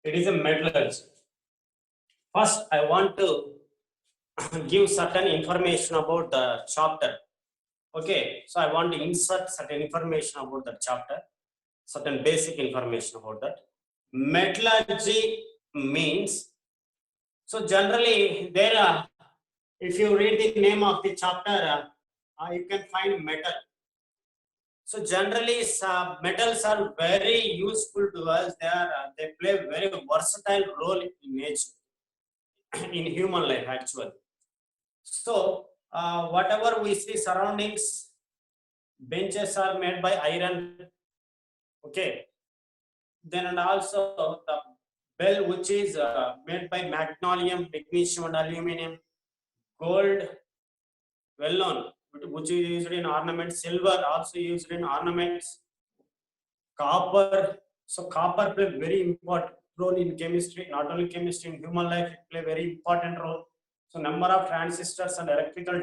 It is a metallurgy. First, I want to give certain information about the chapter. Okay, so I want to insert certain information about the chapter, certain basic information about that. Metallurgy means, so generally there are, if you read the name of the chapter, you can find metal. So generally, metals are very useful to us. They play a very versatile role in nature, in human life actually. So whatever we see surroundings, benches are made by iron. Okay, then and also the bell which is made by magnesium, magnesium and aluminum, gold, well known, which is used in ornaments, silver also used in ornaments, copper. So copper play very important role in chemistry, not only chemistry, in human life it play very important role. So number of transistors and electrical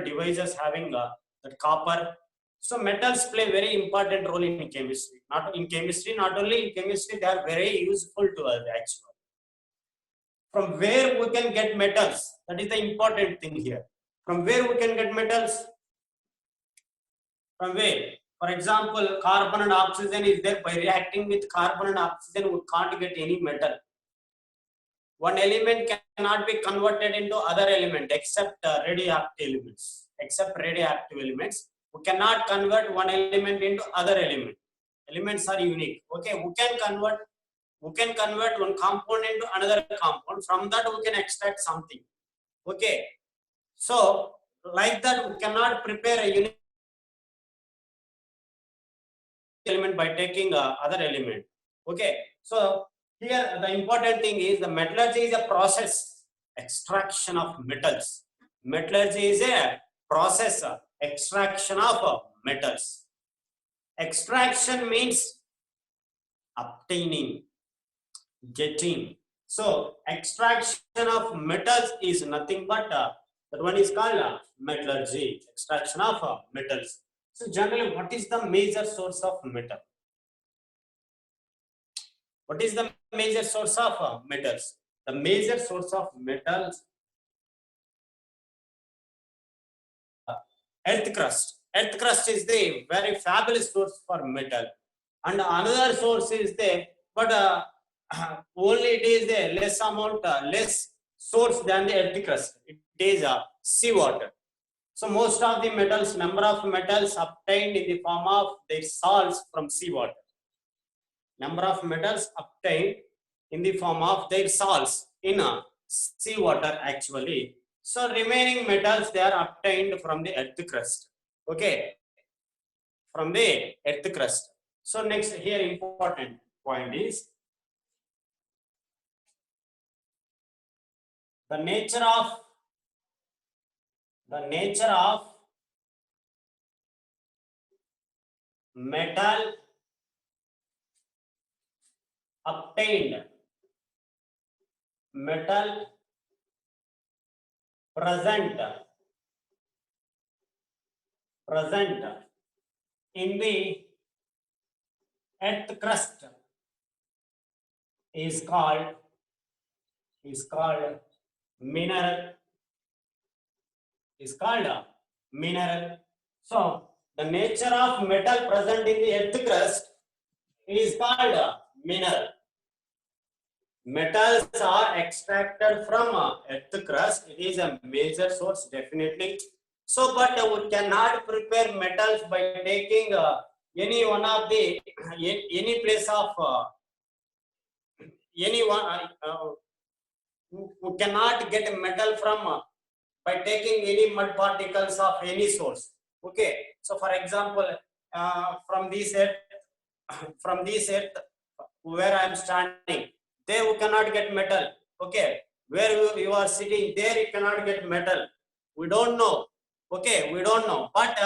devices having that copper. So metals play very important role in chemistry. Not only in chemistry, they are very useful to us actually. From where we can get metals? That is the important thing here. From where we can get metals? From where? For example, carbon and oxygen is there. By reacting with carbon and oxygen, we can't get any metal. One element cannot be converted into other element except radioactive elements. Except radioactive elements, we cannot convert one element into other element. Elements are unique. Okay, we can convert one compound into another compound. From that, we can extract something. Okay, so like that, we cannot prepare a unique element by taking other element. Okay, so here the important thing is the metallurgy is a process extraction of metals. Metallurgy is a process extraction of metals. Extraction means obtaining, getting. So extraction of metals is nothing but that one is called metallurgy, extraction of metals. So generally, what is the major source of metal? What is the major source of metals? The major source of metals, earth crust. Earth crust is the very fabulous source for metal. And another source is there, but only it is a less amount, less source than the earth crust. It is seawater. So most of the metals, number of metals obtained in the form of their salts from seawater. Number of metals obtained in the form of their salts in seawater actually. So remaining metals, they are obtained from the earth crust. Okay, from the earth crust. So next here important point is the nature of metal obtained, metal present in the earth crust is called mineral. So the nature of metal present in the earth crust is called mineral. Metals are extracted from earth crust. It is a major source definitely. So, but we cannot prepare metals by taking any one of the any place of any one. We cannot get metal from by taking any mud particles of any source. Okay. So, for example, from this earth, where I am standing, there you cannot get metal. Okay, where you are sitting, there you cannot get metal. We don't know. Okay, we don't know. But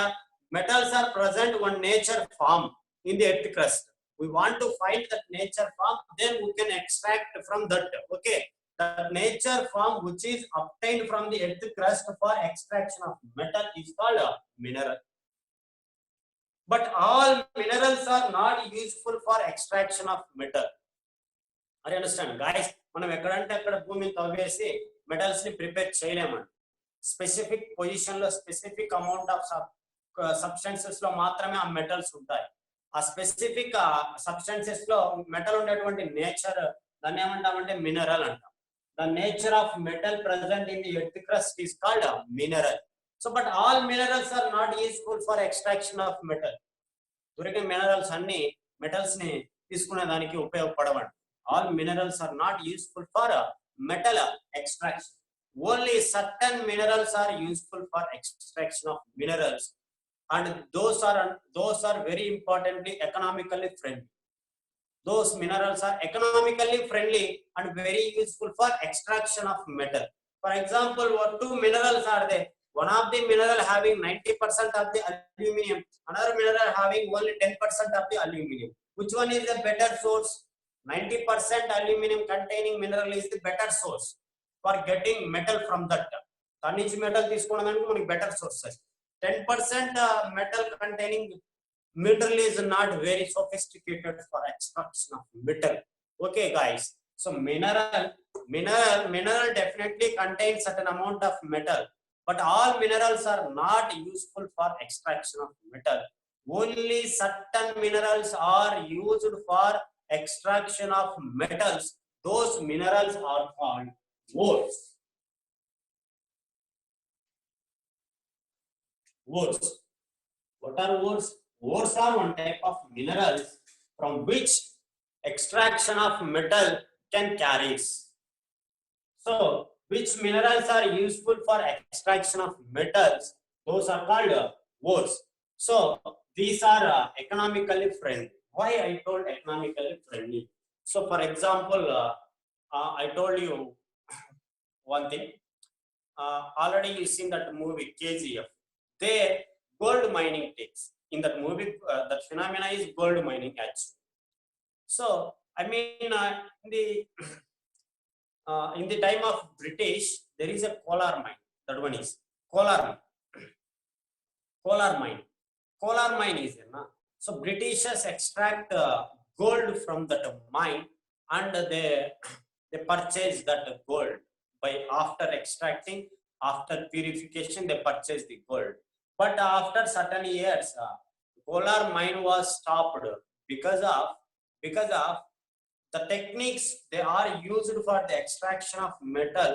metals are present one nature form in the earth crust. We want to find that nature form, then we can extract from that. Okay, the nature form which is obtained from the earth crust for extraction of metal is called a mineral. But all minerals are not useful for extraction of metal. Are you understand, guys? మనం ఎక్కడంటే అక్కడ భూమిని తవ్వేసి metals ని prepare చేయలేమండి. Specific position లో specific amount of substances లో మాత్రమే ఆ మెటల్స్ ఉంటాయి. ఆ స్పెసిఫిక్ సబ్స్టెన్సెస్ లో మెటల్ ఉండేటువంటి నేచర్ దాన్ని ఏమంటామంటే మినరల్ అంటాం. The nature of metal present in the earth crust is called a mineral. So, but all minerals are not useful for extraction of metal. దొరికే మినరల్స్ అన్ని metals ని తీసుకునే దానికి ఉపయోగపడవండి. All minerals are not useful for metal extraction. Only certain minerals are useful for extraction of minerals, and those are very importantly economically friendly. Those minerals are economically friendly and very useful for extraction of metal. For example, what two minerals are there? One of the mineral having 90% of the aluminum, another mineral having only 10% of the aluminum. Which one is the better source? 90% aluminum containing mineral is the better source for getting metal from that. Tonnage metal తీసుకోవడానికి మనకి better source. 10% metal containing mineral is not very sophisticated for extraction of metal. Okay, guys. So mineral definitely contains certain amount of metal, but all minerals are not useful for extraction of metal. Only certain minerals are used for extraction of metals. Those minerals are called ores. Ores. What are ores? Ores are one type of minerals from which extraction of metal can carries. So, which minerals are useful for extraction of metals? Those are called ores. So, these are economically friendly. Why I told economically friendly? So, for example, I told you one thing. Already you seen that movie KGF. There, gold mining takes. In that movie, that phenomena is gold mining actually. So, I mean, in the time of British, there is a Kolar mine. That one is Kolar mine. Kolar mine. Kolar mine is there. Na? So, Britishers extract gold from that mine, and they purchase that gold by after extracting, after purification, they purchase the gold. But after certain years, Kolar mine was stopped because of the techniques they are used for the extraction of metal,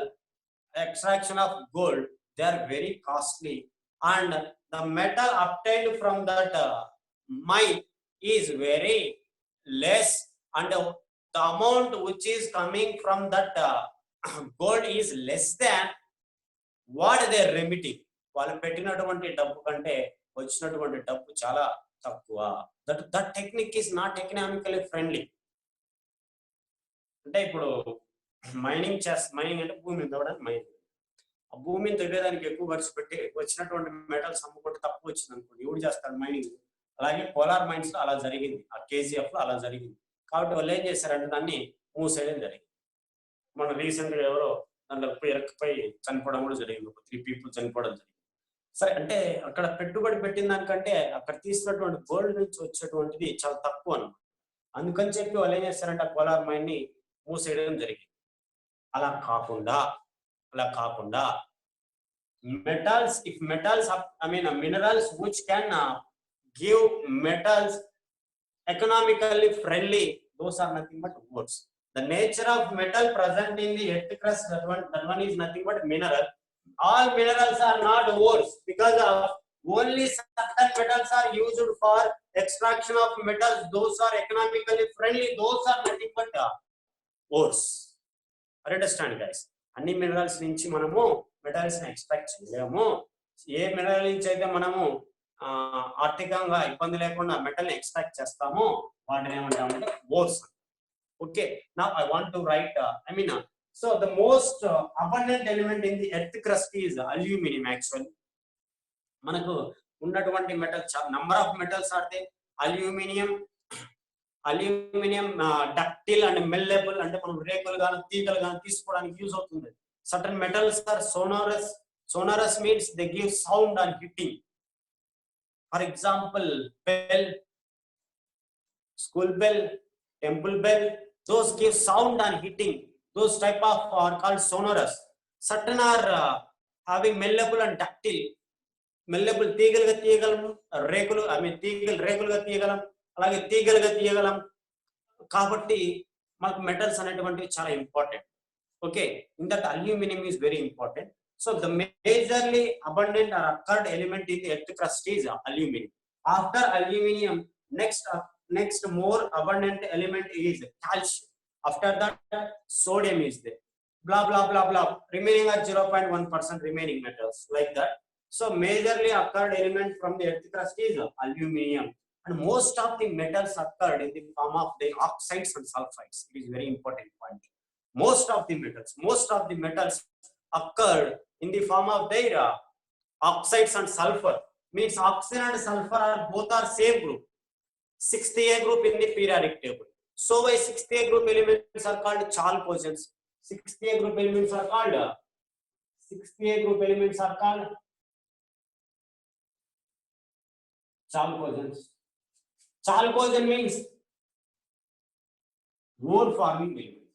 extraction of gold. They are very costly, and the metal obtained from that mine is very less, and the amount which is coming from that gold is less than what they are remitting. వాళ్ళు పెట్టినటువంటి డబ్బు కంటే వచ్చినటువంటి డబ్బు చాలా తక్కువ. That technique is not economically friendly. అంటే ఇప్పుడు మైనింగ్ అంటే భూమిని తవ్వడానికి మైనింగ్. ఆ భూమిని తవ్వేదానికి ఎక్కువ ఖర్చు పెట్టి వచ్చినటువంటి మెటల్స్ అమ్ముకుంటే తక్కువ వచ్చింది అనుకోండి, ఎవడు చేస్తాడు మైనింగ్? అలాగే కోలార్ మైన్స్ లో అలా జరిగింది, ఆ కేజీఎఫ్ లో అలా జరిగింది. కాబట్టి వాళ్ళు ఏం చేశారంటే దాన్ని మూసేయడం జరిగింది. మన రీసెంట్ గా ఎవరో దాంట్లో ఇరక్కిపోయి చనిపోవడం కూడా జరిగింది, ఒక 3 people చనిపోవడం జరిగింది. సరే, అంటే అక్కడ పెట్టుబడి పెట్టిన దానికంటే అక్కడ తీసినటువంటి గోల్డ్ నుంచి వచ్చేటువంటిది చాలా తక్కువ అన్నమాట. అందుకని చెప్పి వాళ్ళు ఏం చేస్తారంటే ఆ కోలార్ మైన్ ని మూసేయడం జరిగింది. అలా కాకుండా metals, if metals, I mean minerals which can give metals economically friendly, those are nothing but ores. The nature of metal present in the earth crust, that one is nothing but mineral. All minerals are not ores because of only certain metals are used for extraction of metals. Those are economically friendly. Those are nothing but ores. Understand, guys? అన్ని minerals నుంచి మనము metals ని extract చేయలేము. A mineral నుంచి అయితే మనము ఆర్థికంగా ఇబ్బంది లేకుండా మెటల్ ని ఎక్స్ట్రాక్ట్ చేస్తామో వాటిని ఏమంటామంటే ores. Okay, now I want to write so the most abundant element in the earth crust is aluminium. Actually మనకు ఉన్నటువంటి మెటల్ నంబర్ ఆఫ్ మెటల్స్ ఆడితే అల్యూమినియం డక్టిల్ అండ్ మెల్లబుల్, అంటే మనం రేకులు కానీ తీగలు కానీ తీసుకోవడానికి యూజ్ అవుతుంది. Certain metals are sonorous. Sonorous means they give sound and hitting. For example bell, school bell, temple bell, Those give sound and hitting. Those type of are called sonorous. Certain are having malleable and ductile. Malleable తీగలుగా తీయగలం, రేకులు తీగలు రేకులుగా తీయగలం, అలాగే తీగలుగా తీయగలం. కాబట్టి మనకు మెటల్స్ అనేటువంటివి చాలా important. Okay, in that aluminum is very important. So the majorly abundant or occurred element in the earth crust is aluminum. After aluminum, next more abundant element is calcium. After that, sodium is there. Blah blah blah blah. Remaining are 0.1% remaining metals like that. So majorly occurred element from the earth crust is aluminum, and most of the metals occurred in the form of the oxides and sulfides. It is very important point. Most of the metals occurred in the form of their oxides and sulfur. Means oxygen and sulfur are both are same group, 6th A group in the periodic table. So by 6th A group elements are called chalcogens. 6th A group elements are called chalcogens. Chalcogen means ore forming elements.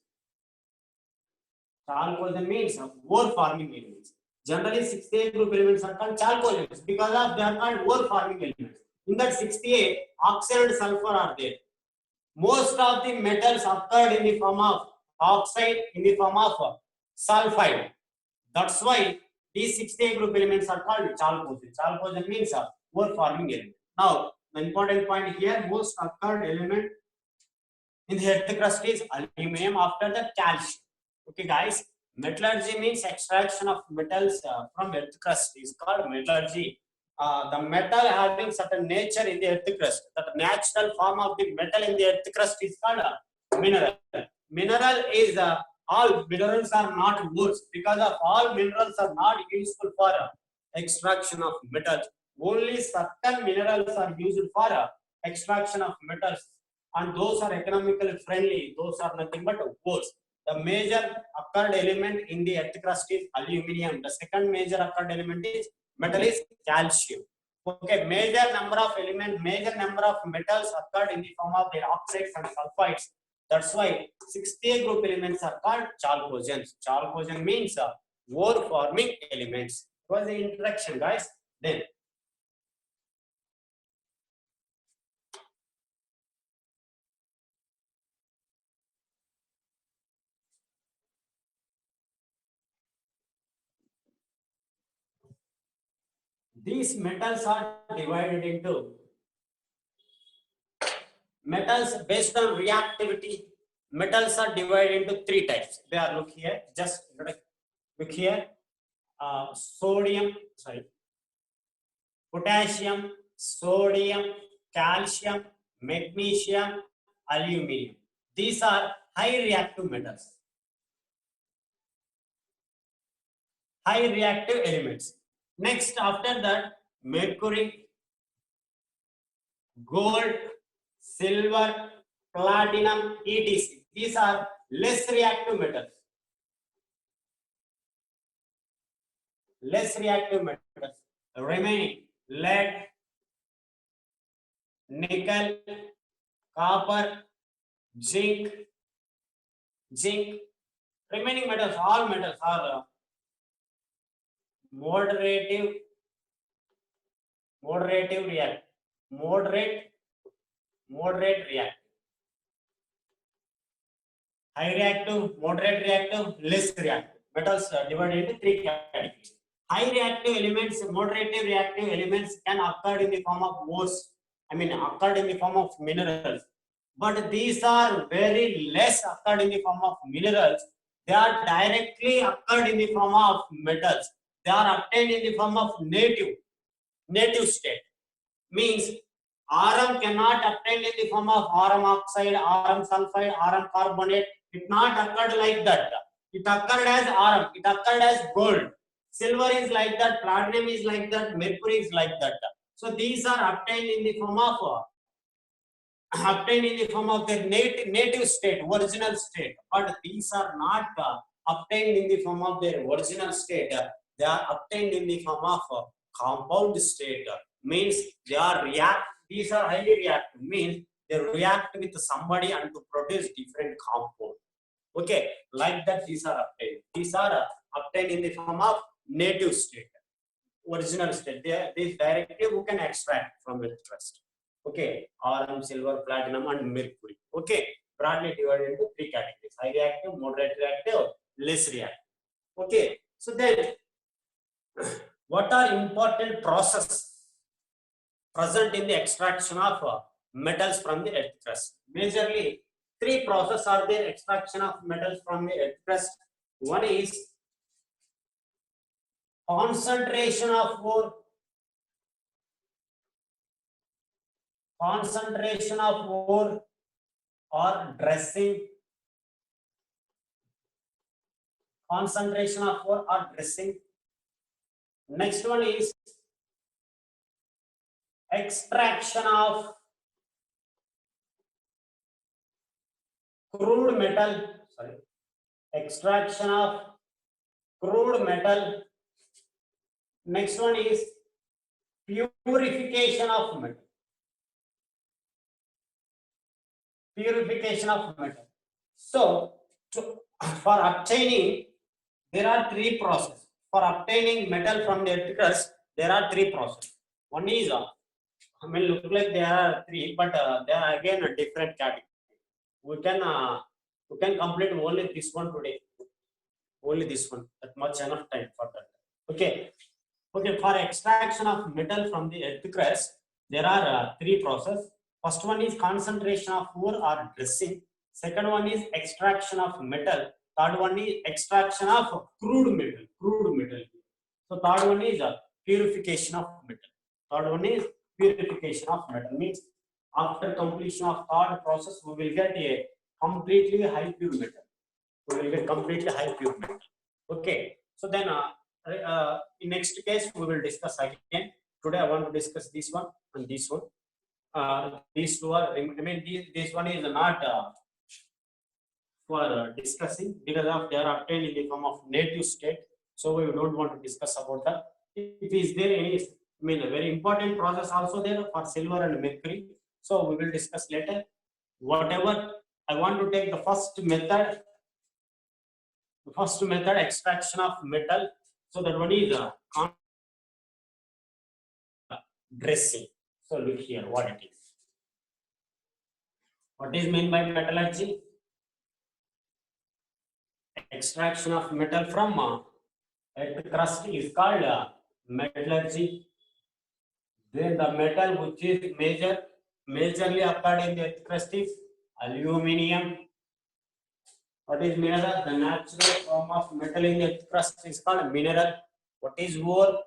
Chalcogen means ore forming elements. Generally 6th A group elements are called chalcogens because of they are called ore forming elements. In that 6th A, oxide and sulfur are there. Most of the metals occurred in the form of oxide, in the form of sulfide. That's why these 6th A group elements are called chalcogen. Chalcogen means ore forming element. Now the important point here, most occurred element in the earth crust is aluminum, after the calcium. Okay guys, metallurgy means extraction of metals from earth crust is called metallurgy. The metal having certain nature in the earth crust, that natural form of the metal in the earth crust is called mineral. Mineral is all minerals are not ores, because of all minerals are not useful for extraction of metals. Only certain minerals are used for extraction of metals, and those are economically friendly. Those are nothing but ores. The major occurred element in the earth crust is aluminum. The second major occurred element is metal is calcium. Okay, major number of metals occurred in the form of their oxides and sulfides. That's why 6th A group elements are called chalcogens. Chalcogen means ore forming elements. It was the introduction, guys. Then these metals are divided into metals based on reactivity. Metals are divided into 3 types. They are, look here, just look here. Potassium, sodium, calcium, magnesium, aluminum. These are high reactive metals, high reactive elements. Next, after that, mercury, gold, silver, platinum, etc. These are less reactive metals. Less reactive metals. Remaining lead, nickel, copper, zinc. Remaining metals, all metals are moderate reactive. Moderate reactive. High reactive, moderate reactive, less reactive. Metals divided into 3 categories. High reactive elements, moderate reactive elements can occur in the form of ores. Occurred in the form of minerals. But these are very less occurred in the form of minerals. They are directly occurred in the form of metals. They are obtained in the form of native state. Means Rm cannot obtain in the form of Rm oxide, Rm sulfide, Rm carbonate. It not occurred like that. It occurred as Rm. It occurred as gold. Silver is like that. Platinum is like that. Mercury is like that. So these are obtained in the form of their native state, original state. But these are not obtained in the form of their original state. They are obtained in the form of compound state. Means they are these are highly reactive. Means they react with somebody and to produce different compound. Okay, like that these are obtained. These are obtained in the form of native state, original state. This directly we can extract from the crust. Okay, iron, silver, platinum, and mercury. Okay, broadly divided into three categories: high reactive, moderate reactive, less reactive. Okay, so then what are important processes present in the extraction of metals from the earth crust? Majorly, three processes are there: extraction of metals from the earth crust. One is concentration of ore, or dressing. Concentration of ore or dressing. Next one is extraction of crude metal. Sorry, extraction of crude metal. Next one is purification of metal. Purification of metal. So, for obtaining, there are three processes. For obtaining metal from the earth crust, there are three processes. One is, I mean, look like there are three, but they are again a different category. We can complete only this one today. Only this one. That much enough time for that. Okay. Okay. For extraction of metal from the earth crust, there are three processes. First one is concentration of ore or dressing. Second one is extraction of metal. Third one is extraction of crude metal. So third one is purification of metal. Third one is purification of metal. Means after completion of third process, we will get a completely high pure metal. Okay. So then in next case we will discuss again. Today I want to discuss this one and this one. These two are, I mean, this one is not for discussing because of they are obtained in the form of native state. So we don't want to discuss about that. If is there any, I mean, a very important process also there for silver and mercury. So we will discuss later. Whatever I want to take the first method. The first method, extraction of metal. So that one is dressing. So look here what it is. What is meant by metallurgy? Extraction of metal from earth crust is called metallurgy. Then the metal which is majorly occurred in the earth crust is aluminium. What is mineral? The natural form of metal in the earth crust is called mineral. What is ore?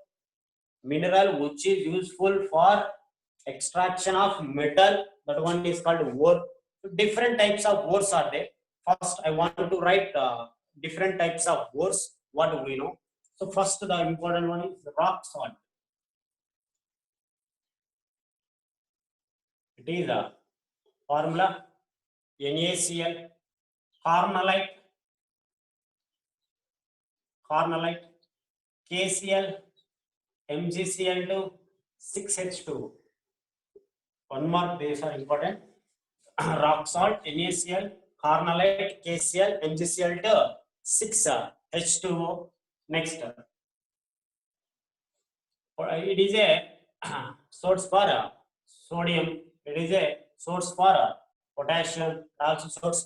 Mineral which is useful for extraction of metal. That one is called ore. So different types of ores are there. First, I want to write different types of ores. What do we know? So first, the important one is rock salt. It is a formula NaCl, carnallite, KCl, MgCl2, 6H2. One more, these are important. Rock salt, NaCl, carnallite, KCl, MgCl2, 6H2O. Next, it is a source for sodium. It is a source for potassium. Also source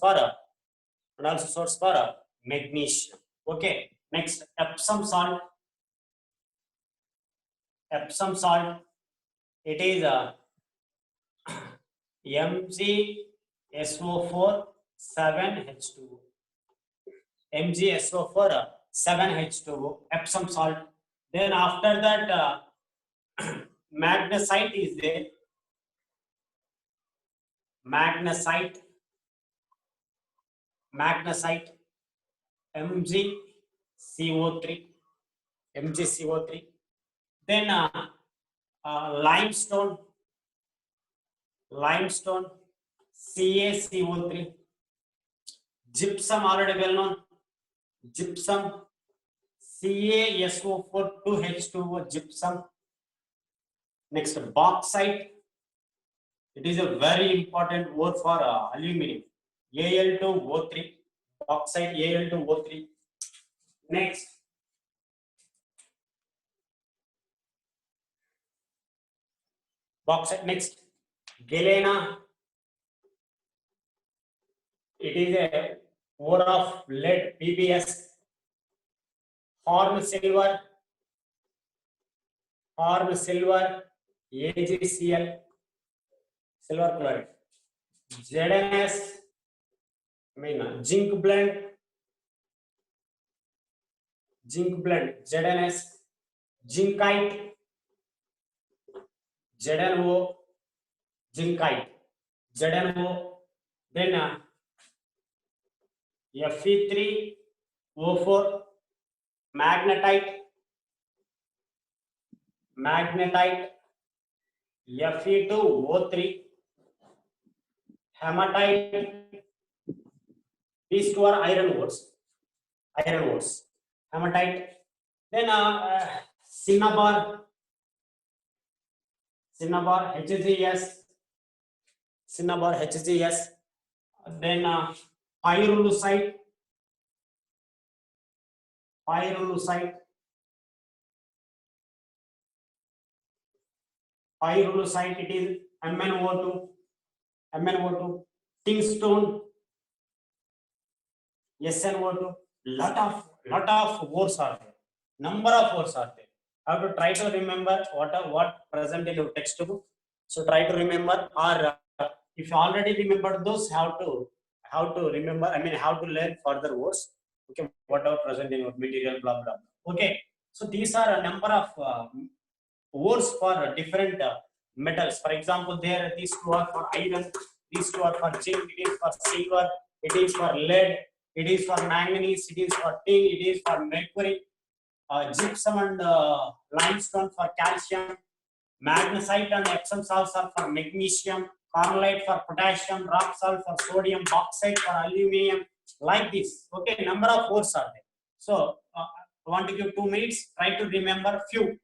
for magnesium. Okay. Next, Epsom salt. It is MgSO4 7H2O. MgSO4 7H2O. Epsom salt. Then after that, magnesite is there. Magnesite, MgCO3. Then limestone, CaCO3. Gypsum, already well known. Gypsum, CaSO4 2H2O, gypsum. Next, bauxite. It is a very important ore for aluminum. Al2O3, bauxite Al2O3. Next, bauxite. Next, galena. It is a ore of lead, PBS. Horn silver, AgCl, silver chloride. ZNS, zinc blend, ZNS, zincite, ZNO, zincite, ZNO. Then Fe3O4, magnetite, Fe2O3, hematite. These two are iron ores. Hematite. Then cinnabar, HGS. Then pyrolusite. It is MnO2. Tingstone, SnO2. Lot of ores are there. Number of ores are there. I have to try to remember what present in your textbook. So try to remember, or if you already remembered those, how to remember. How to learn further words. Okay, whatever present in your material, blah blah. Okay, so these are a number of words for different metals. For example, these two are for iron, these two are for zinc, it is for silver, it is for lead, it is for manganese, it is for tin, it is for mercury. Gypsum and limestone for calcium, magnesite and Epsom salts are for magnesium, cornelite for potassium, rock salt for sodium, bauxite for aluminum, like this. Okay, number of words are there. So I want to give 2 minutes. Try to remember few.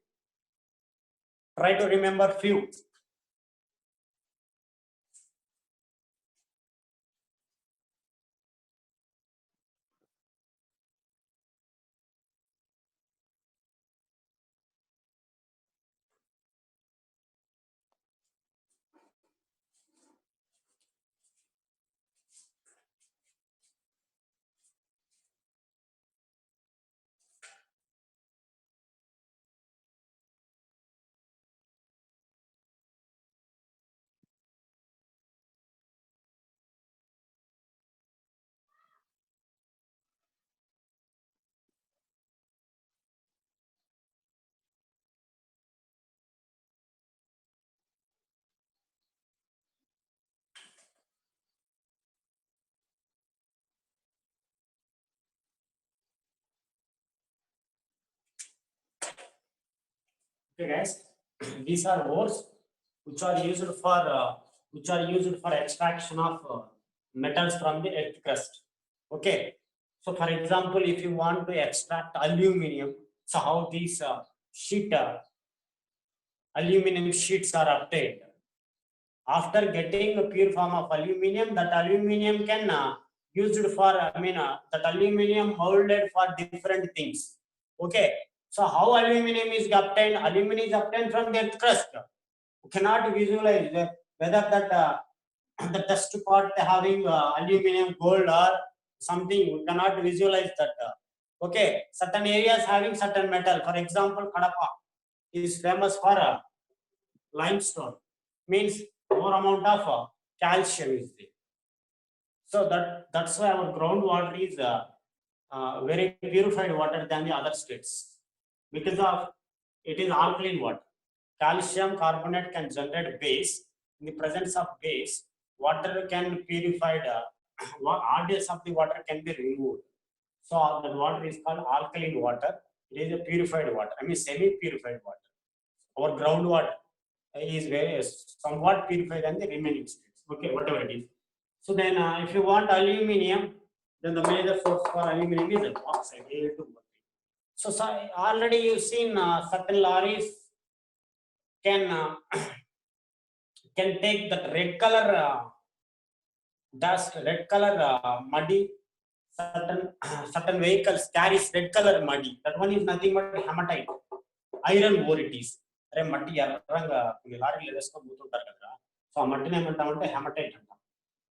Okay, guys, these are ores which are used for extraction of metals from the earth crust. Okay, so for example, if you want to extract aluminum, so how these aluminum sheets are obtained? After getting a pure form of aluminum, that aluminum can used for that aluminum molded for different things. Okay, so how aluminum is obtained? Aluminum is obtained from the earth crust. You cannot visualize whether that the test pot having aluminum, gold, or something. We cannot visualize that. Okay, certain areas having certain metal. For example, Kadapa is famous for limestone. Means more amount of calcium is there. So that's why our groundwater is very purified water than the other states, because of it is alkaline water. Calcium carbonate can generate base. In the presence of base, water can purified. RDS of the water can be removed. So the water is called alkaline water. It is a purified water. Semi-purified water. Our groundwater is very somewhat purified than the remaining states. Okay, whatever it is. So then, if you want aluminum, then the major source for aluminum is oxide, Al2O3. So already you've seen certain lorries can can take that red color dust, red color muddy. Certain vehicles carries red color muddy. That one is nothing but hematite. Iron ore it is. అరే మట్టి ఎర్రంగా కొన్ని లారీలు వేసుకొని పోతుంటారు కదా, so ఆ మట్టిని ఏమంటామంటే హెమటైట్ అంటాం,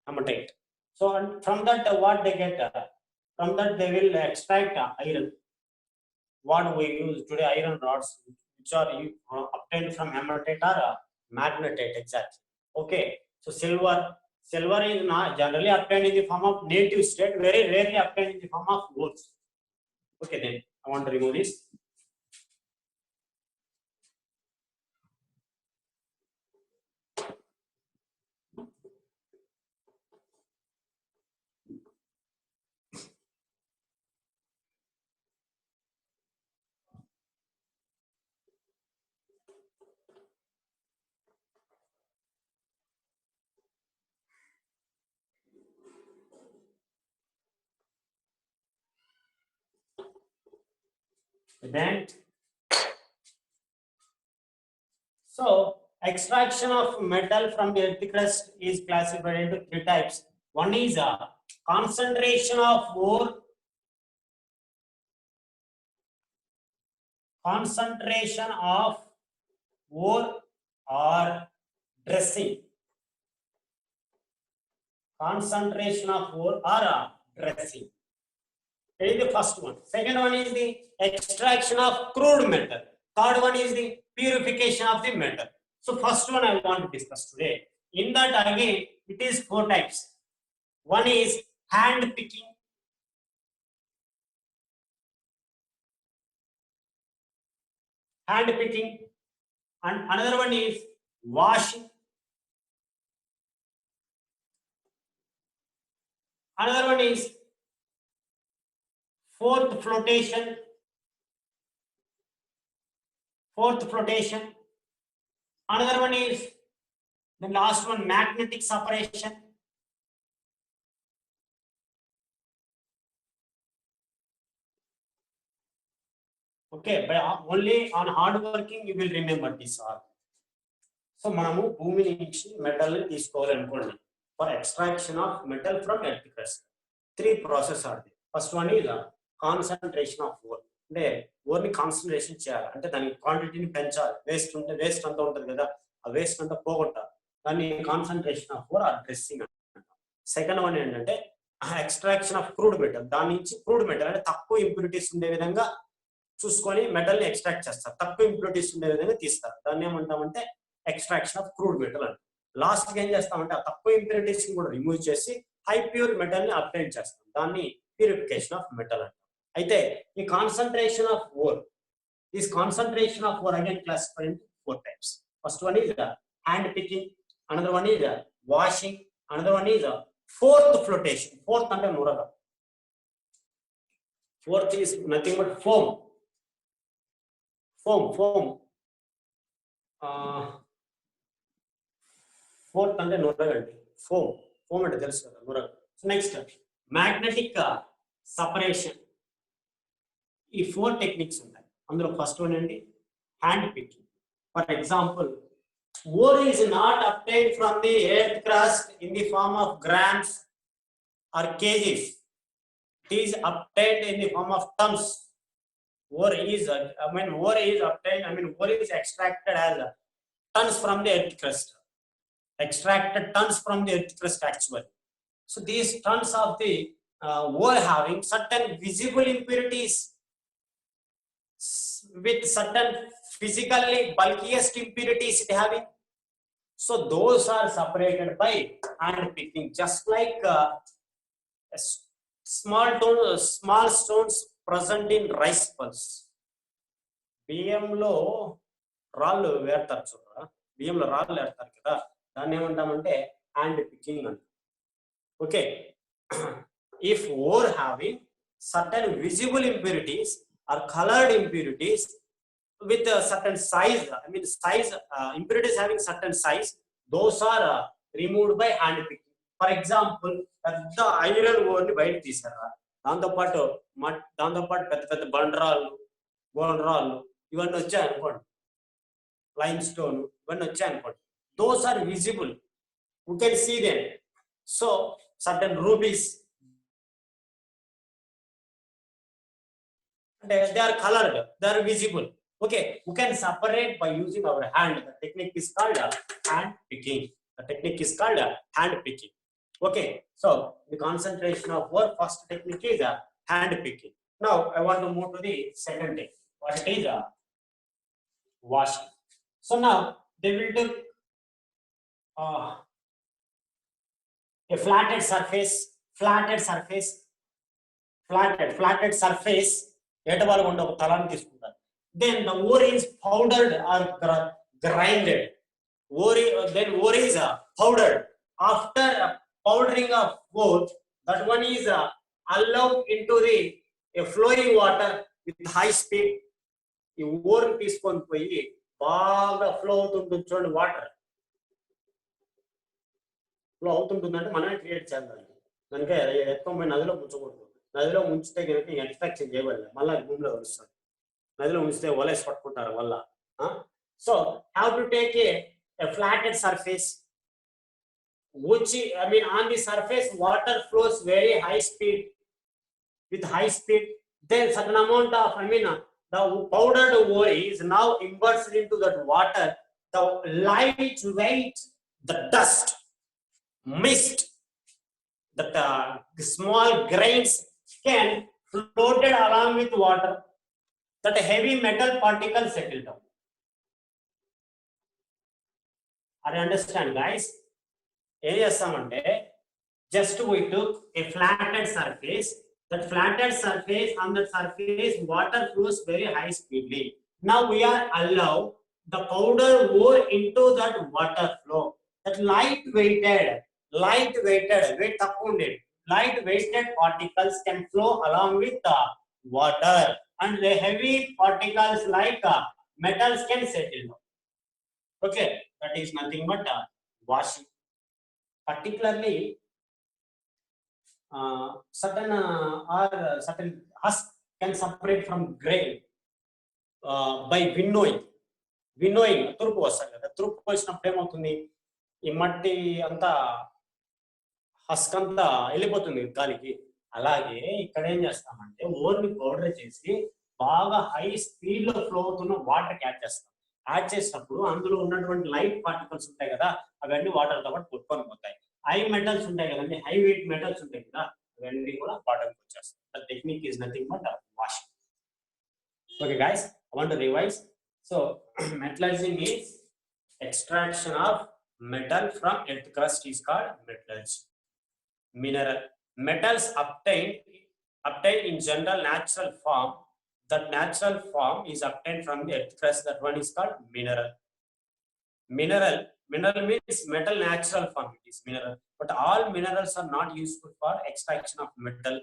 hematite. So from that what they get, from that they will extract iron. What we use today, iron rods, which are obtained from hematite or magnetite, exactly. Okay, so silver is not generally obtained in the form of native state, very rarely obtained in the form of gold. Okay, then I want to remove this. Then so extraction of metal from the earth crust is classified into three types. One is a concentration of ore, or dressing. Concentration of ore or dressing. That is the first one. Second one is the extraction of crude metal. Third one is the purification of the metal. So first one I want to discuss today. In that again, it is four types. One is hand picking. And another one is washing. Another one is fourth flotation. Another one is the last one, magnetic separation. Okay, but only on hard working you will remember this all. So manamu bhoomi nunchi metal teesukovalఅనుకోండి for extraction of metal from earth crust. Three processes are there. First one is concentration of ore. అంటే ఓర్ని concentration చేయాలి, అంటే దాని క్వాంటిటీని పెంచాలి. Waste అంతా ఉంటుంది కదా, ఆ వేస్ట్ అంతా పోగొట్టాలి. దాన్ని concentration of ore or dressing అంటాం. సెకండ్ వన్ ఏంటంటే ఎక్స్ట్రాక్షన్ ఆఫ్ క్రూడ్ మెటల్. దాని నుంచి క్రూడ్ మెటల్ అంటే తక్కువ ఇంప్యూరిటీస్ ఉండే విధంగా చూసుకొని మెటల్ ని ఎక్స్ట్రాక్ట్ చేస్తారు, తక్కువ ఇంప్యూరిటీస్ ఉండే విధంగా తీస్తారు. దాన్ని ఏమంటామంటే ఎక్స్ట్రాక్షన్ ఆఫ్ క్రూడ్ మెటల్ అంటాం. లాస్ట్ కి ఏం చేస్తామంటే ఆ తక్కువ ఇంప్యూరిటీస్ ని కూడా రిమూవ్ చేసి హై ప్యూర్ మెటల్ ని అప్టైన్ చేస్తాం. దాన్ని ప్యూరిఫికేషన్ ఆఫ్ మెటల్ అంటాం. అయితే ఈ concentration of ore, this concentration of ore again classified into four types. First one is hand picking, another one is washing, another one is fourth flotation. Fourth అంటే నురగ. Fourth is nothing but foam. Fourth అంటే నురగ అండి. Foam అంటే తెలుసు కదా, నురగ. Next magnetic separation. ఈ four techniques ఉంటాయి. అందులో ఫస్ట్ వన్ అండి hand picking. For example, ore is not obtained from the earth crust in the form of grams or kgs. It is obtained in the form of tons. Ore is obtained, ore is extracted as tons from the earth crust. Extracted tons from the earth crust actually. So these tons of the ore having certain visible impurities with certain physically bulkiest impurities it having. So those are separated by hand picking, just like small stones present in rice pulse. బియ్యంలో రాళ్ళు వేస్తారు చూడరా, బియ్యంలో రాళ్ళు వేస్తారు కదా, దాన్ని ఏమంటామంటే హ్యాండ్ పికింగ్ అంటాం. Okay, if ore having certain visible impurities or colored impurities with a certain size, impurities having certain size, those are removed by hand picking. For example, పెద్ద ఐరన్ ఓర్ ని బయట తీసారా, దాంతో పాటు పెద్ద పెద్ద బండరాళ్ళు, గోల్రాళ్ళు ఇవన్నీ వచ్చాయనుకోండి, లైమ్ స్టోన్ ఇవన్నీ వచ్చాయనుకోండి, Those are visible. You can see them. So certain rubies, they are colored, they are visible. Okay, you can separate by using our hand. The technique is called hand picking. The technique is called hand picking. Okay, so the concentration of work, first technique is hand picking. Now I want to move to the second technique. What is washing. So now they will do a flatted surface, flatted surface, flatted surface. Then the ore is powdered or grinded. Then ore is powdered. After powdering of ore, that one is allowed into the flowing water with high speed. ఈ ఊరిని తీసుకొని పోయి బాగా flow అవుతుంటుంది చూడండి, water flow అవుతుంటుందంటే మనమే create చేయాలి. దానికి ఎక్కువ పోయి నదిలో ముంచకూడదు. నదిలో ముంచితే కనుక ఎక్స్ట్రాక్షన్ చేయబడలేదు, మళ్ళీ భూమిలో వస్తుంది. నదిలో ఉంచితే వలేసి పట్టుకుంటారు వల్ల. So have to take a flatted surface, which I mean on the surface water flows very high speed, with high speed. Then certain amount of the powdered ore is now immersed into that water. The light weight, the dust, mist, that small grains can floated along with water. That heavy metal particles settle down. Are you understand, guys? Just we took a flatted surface. That flatted surface, on that surface water flows very high speedily. Now we are allow the powder ore into that water flow. That light weighted weight particles can flow along with the water, and the heavy particles like metals can settle down. Okay, that is nothing but washing. Particularly certain husk can separate from grain by winnowing. తురుపు వస్తుంది కదా, తురుపు వచ్చినప్పుడు ఏమవుతుంది, ఈ మట్టి అంతా husk అంతా వెళ్ళిపోతుంది గాలికి. అలాగే ఇక్కడ ఏం చేస్తామంటే ఓర్ని పౌడర్ చేసి బాగా హై స్పీడ్ లో ఫ్లో అవుతున్న వాటర్ యాడ్ చేస్తాం. యాడ్ చేసినప్పుడు అందులో ఉన్నటువంటి లైట్ పార్టికల్స్ ఉంటాయి కదా, అవన్నీ వాటర్ తో పాటు కొట్టుకొని పోతాయి. హై మెటల్స్ ఉంటాయి కదండి, హై వెయిట్ మెటల్స్ ఉంటాయి కదా, అవన్నీ కూడా వాటర్కి వచ్చేస్తాయి. The technique is nothing but washing. Okay guys, I want to revise. So metallizing is extraction of metal from earth crust is called metallurgy. Mineral metals obtained in general natural form. That natural form is obtained from the earth crust. That one is called mineral. Mineral means metal natural form. It is mineral, but all minerals are not useful for extraction of metal.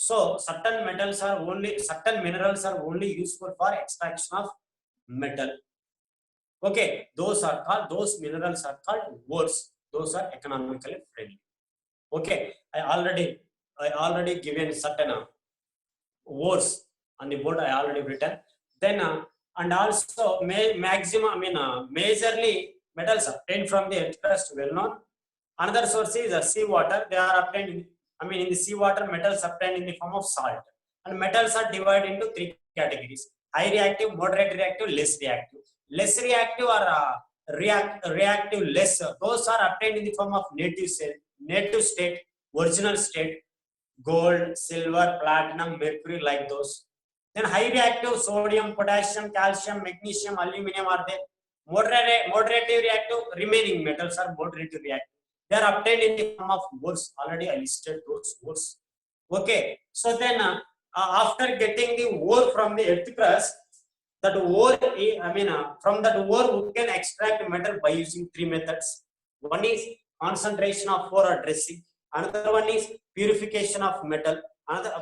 So certain minerals are only useful for extraction of metal. Okay, those minerals are called ores. Those are economically friendly. Okay, I already given certain ores on the board. I already written. Then and also majorly metals obtained from the earth crust, well known. Another source is sea water. They are obtained in the sea water. Metals obtained in the form of salt. And metals are divided into three categories: high reactive, moderate reactive, less reactive. Less reactive or reactive less, those are obtained in the form of native state, original state, gold, silver, platinum, mercury, like those. Then high reactive, sodium, potassium, calcium, magnesium, aluminum are there. Moderate reactive, remaining metals are moderate reactive. They are obtained in the form of ores. Already I listed those ores. Okay, so then after getting the ore from the earth crust, that ore, from that ore we can extract metal by using three methods. One is concentration of ore or dressing. Another one is purification of metal. Another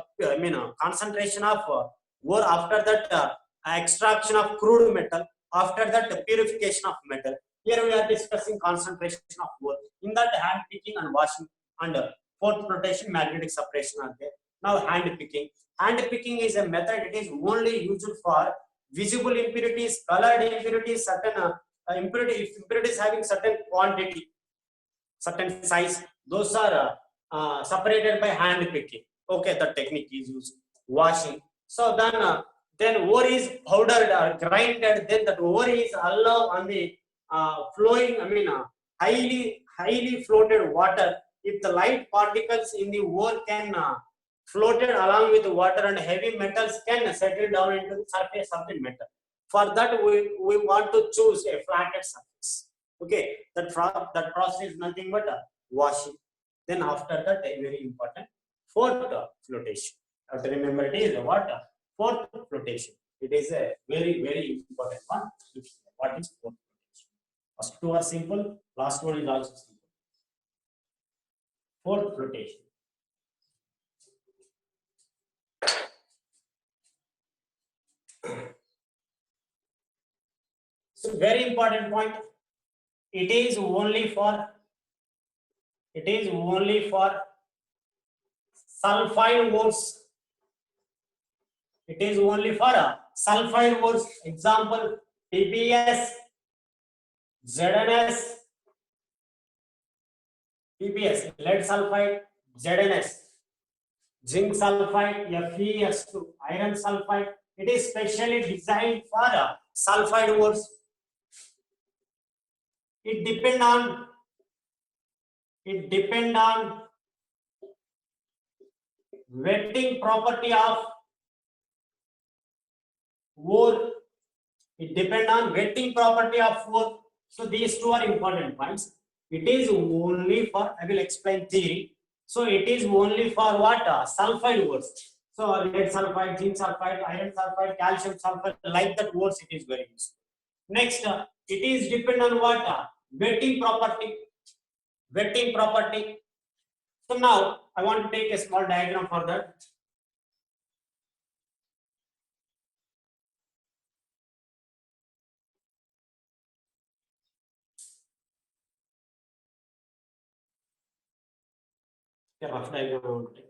concentration of ore. After that extraction of crude metal. After that purification of metal. Here we are discussing concentration of ore. In that, hand picking and washing and fourth rotation, magnetic separation are there. Now hand picking. Hand picking is a method. It is only used for visible impurities, colored impurities, certain impurity, if impurity is having certain quantity, certain size, those are separated by hand picking. Okay, the technique is used. Washing. So then ore is powdered or grinded. Then that ore is allowed on the flowing. Highly floated water. If the light particles in the ore can floated along with the water, and heavy metals can settle down into the surface of the metal. For that, we want to choose a flatted surface. Okay, that process is nothing but washing. Then after that, a very important fourth flotation. You have to remember it is what fourth flotation. It is a very important one. What is fourth flotation? First two are simple. Last one is also simple. Fourth flotation. So very important point. It is only for sulfide ores. It is only for sulfide ores. Example: PBS, ZNS, PBS, lead sulfide, ZNS, zinc sulfide, FeS2, iron sulfide. It is specially designed for sulfide ores. It depend on wetting property of ore. It depend on wetting property of ore. So these two are important points. It is only for, I will explain theory. So it is only for what? Sulfide ores. So lead sulfide, zinc sulfide, iron sulfide, calcium sulfide, like that ores it is very useful. Next, it is depend on what? Wetting property. Wetting property. So now I want to take a small diagram for that. A rough diagram I want to take.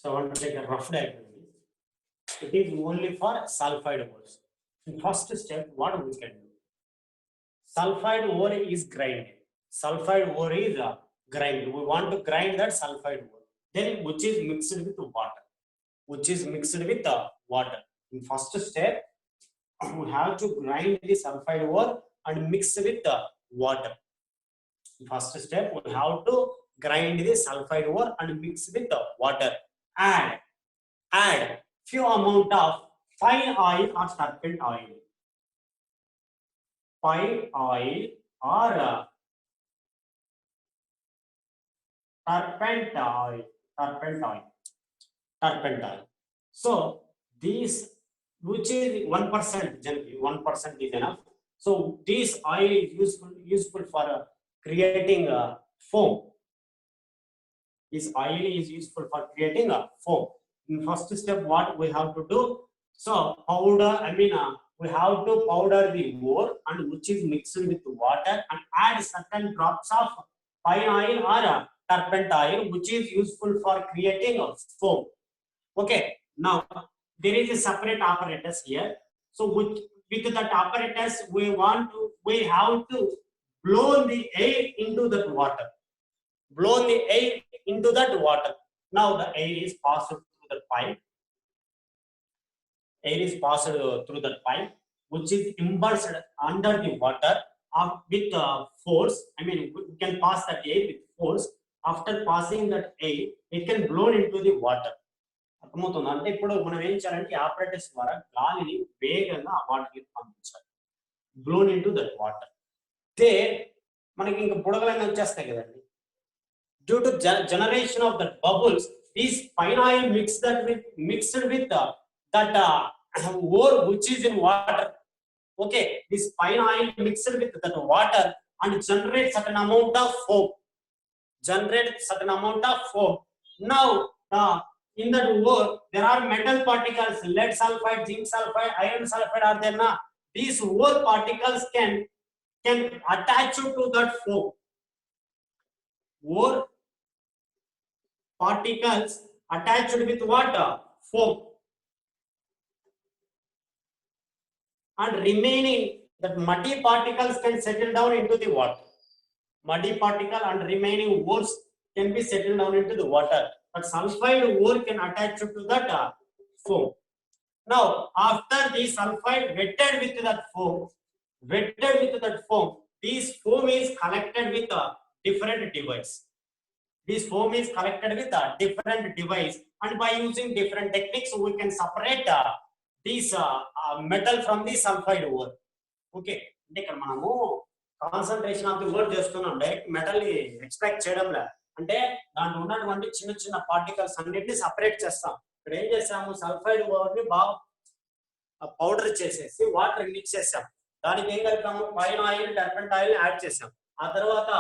So I want to take a rough diagram. It is only for sulfide ores. In first step, what we can do? Sulfide ore is grinded. Sulfide ore is grinded. We want to grind that sulfide ore. Then which is mixed with water. In first step, we have to grind the sulfide ore and mix with the water. In first step, we have to grind the sulfide ore and mix with the water. Add few amount of fine oil or turpentine oil. Fine oil or turpentine. So these, which is 1%, generally 1% is enough. So this oil is useful for creating foam. This oil is useful for creating a foam. In first step, what we have to do? So powder, we have to powder the ore, and which is mixed with water, and add certain drops of fine oil or turpentine, which is useful for creating a foam. Okay. Now there is a separate apparatus here. So with that apparatus, we have to blow the air into that water. Now the air is passed through the pipe. Which is immersed under the water with force. We can pass that air with force. After passing that air, it can blow into the water. అర్థమవుతుంది. అంటే ఇప్పుడు మనం ఏం చేయాలంటే operators ద్వారా గాలిని వేగంగా ఆ వాటర్కి పంపించాలి. Blown into that water. There మనకి ఇంకా బుడగలన్నీ వచ్చేస్తాయి కదండి. Due to generation of the bubbles, these fine oil mixed with that ore which is in water. Okay, this fine oil mixed with that water and generate certain amount of foam. Now in that ore there are metal particles, lead sulfide, zinc sulfide, iron sulfide are there na. These ore particles can attach to that foam. Ore particles attached with what? Foam. And remaining that muddy particles can settle down into the water. Muddy particle and remaining ores can be settled down into the water. But sulfide ore can attach to that foam. Now, after the sulfide wetted with that foam, this foam is collected with a different device. This foam is collected with a different device, and by using different techniques, we can separate this metal from the sulfide ore. Okay, ఇక్కడ మనము concentration of the or చేస్తున్నాం, direct metal ని extract చేయడంలా. అంటే దాంట్లో ఉన్నటువంటి చిన్న చిన్న particles అన్నిటిని సపరేట్ చేస్తాం. ఇక్కడ ఏం చేసాము, సల్ఫైడ్ ఓర్ ని బాగా పౌడర్ చేసేసి వాటర్ మిక్స్ చేసాం. దానికి ఏం కలిపాము, పైన ఆయిల్, టర్పంట్ ఆయిల్ యాడ్ చేసాం. ఆ తర్వాత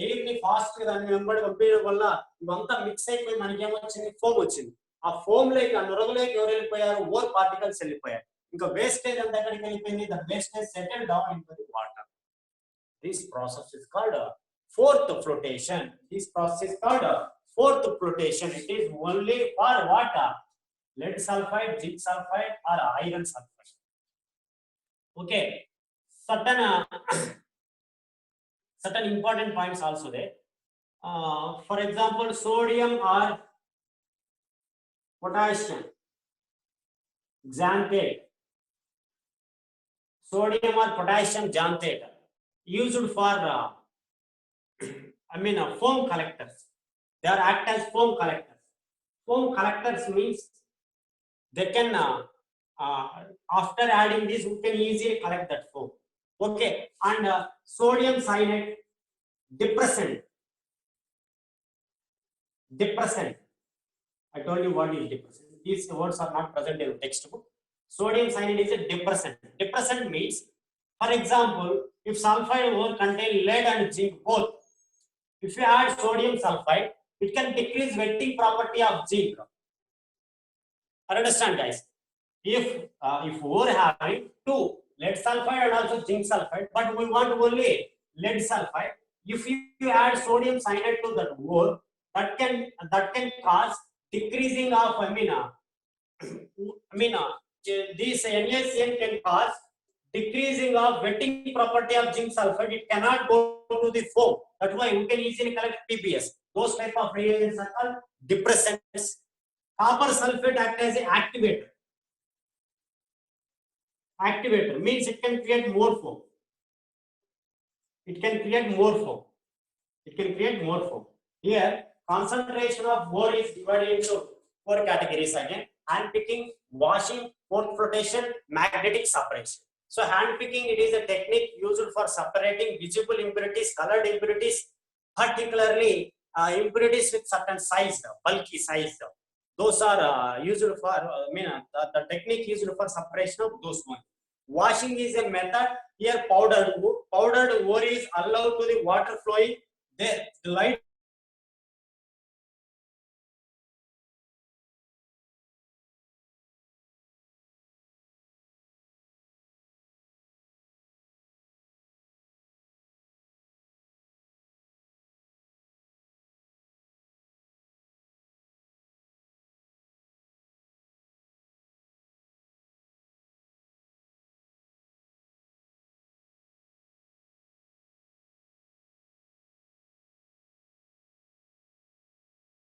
ఎయిర్ ని ఫాస్ట్ గా దాన్ని వెంబడి పంపించడం వల్ల ఇవంతా మిక్స్ అయిపోయి మనకి ఏమొచ్చింది, ఫోమ్ వచ్చింది. ఆ ఫోమ్ లేక ఆ నురగలోకి ఎవరు వెళ్ళిపోయారు, ఓర్ పార్టికల్స్ వెళ్ళిపోయారు. ఇంకా వేస్టేజ్ అంతా ఎక్కడికి వెళ్ళిపోయింది, the wastage settle down in the water. This process is called fourth flotation. This process is called fourth flotation. It is only for what? Lead sulfide, zinc sulfide or iron sulfide. Okay, certain important points also there. For example, sodium or potassium xanthate, sodium or potassium xanthate used for foam collectors. They are act as foam collectors. Foam collectors means they can after adding this we can easily collect that foam. Okay, and sodium cyanide depressant. I told you what is depressant. These words are not present in the textbook. Sodium cyanide is a depressant. Depressant means, for example, if sulfide ore contain lead and zinc both, if you add sodium sulfide, it can decrease wetting property of zinc. Understand, guys? If ore having two, lead sulfide and also zinc sulfide, but we want only lead sulfide, if you add sodium cyanide to that ore, that can cause decreasing of this NaCN can cause decreasing of wetting property of zinc sulfide. It cannot go to the foam. That's why we can easily collect PBS. Those type of reagents are called depressants. Copper sulfate acts as an activator. Activator means it can create more foam. Here, concentration of ore is divided into 4 categories again: hand picking, washing, fourth flotation, magnetic separation. So hand picking, it is a technique used for separating visible impurities, colored impurities, particularly impurities with certain size, bulky size. Those are used for the technique used for separation of those ones. Washing is a method. Here powdered ore is allowed to the water flowing. The light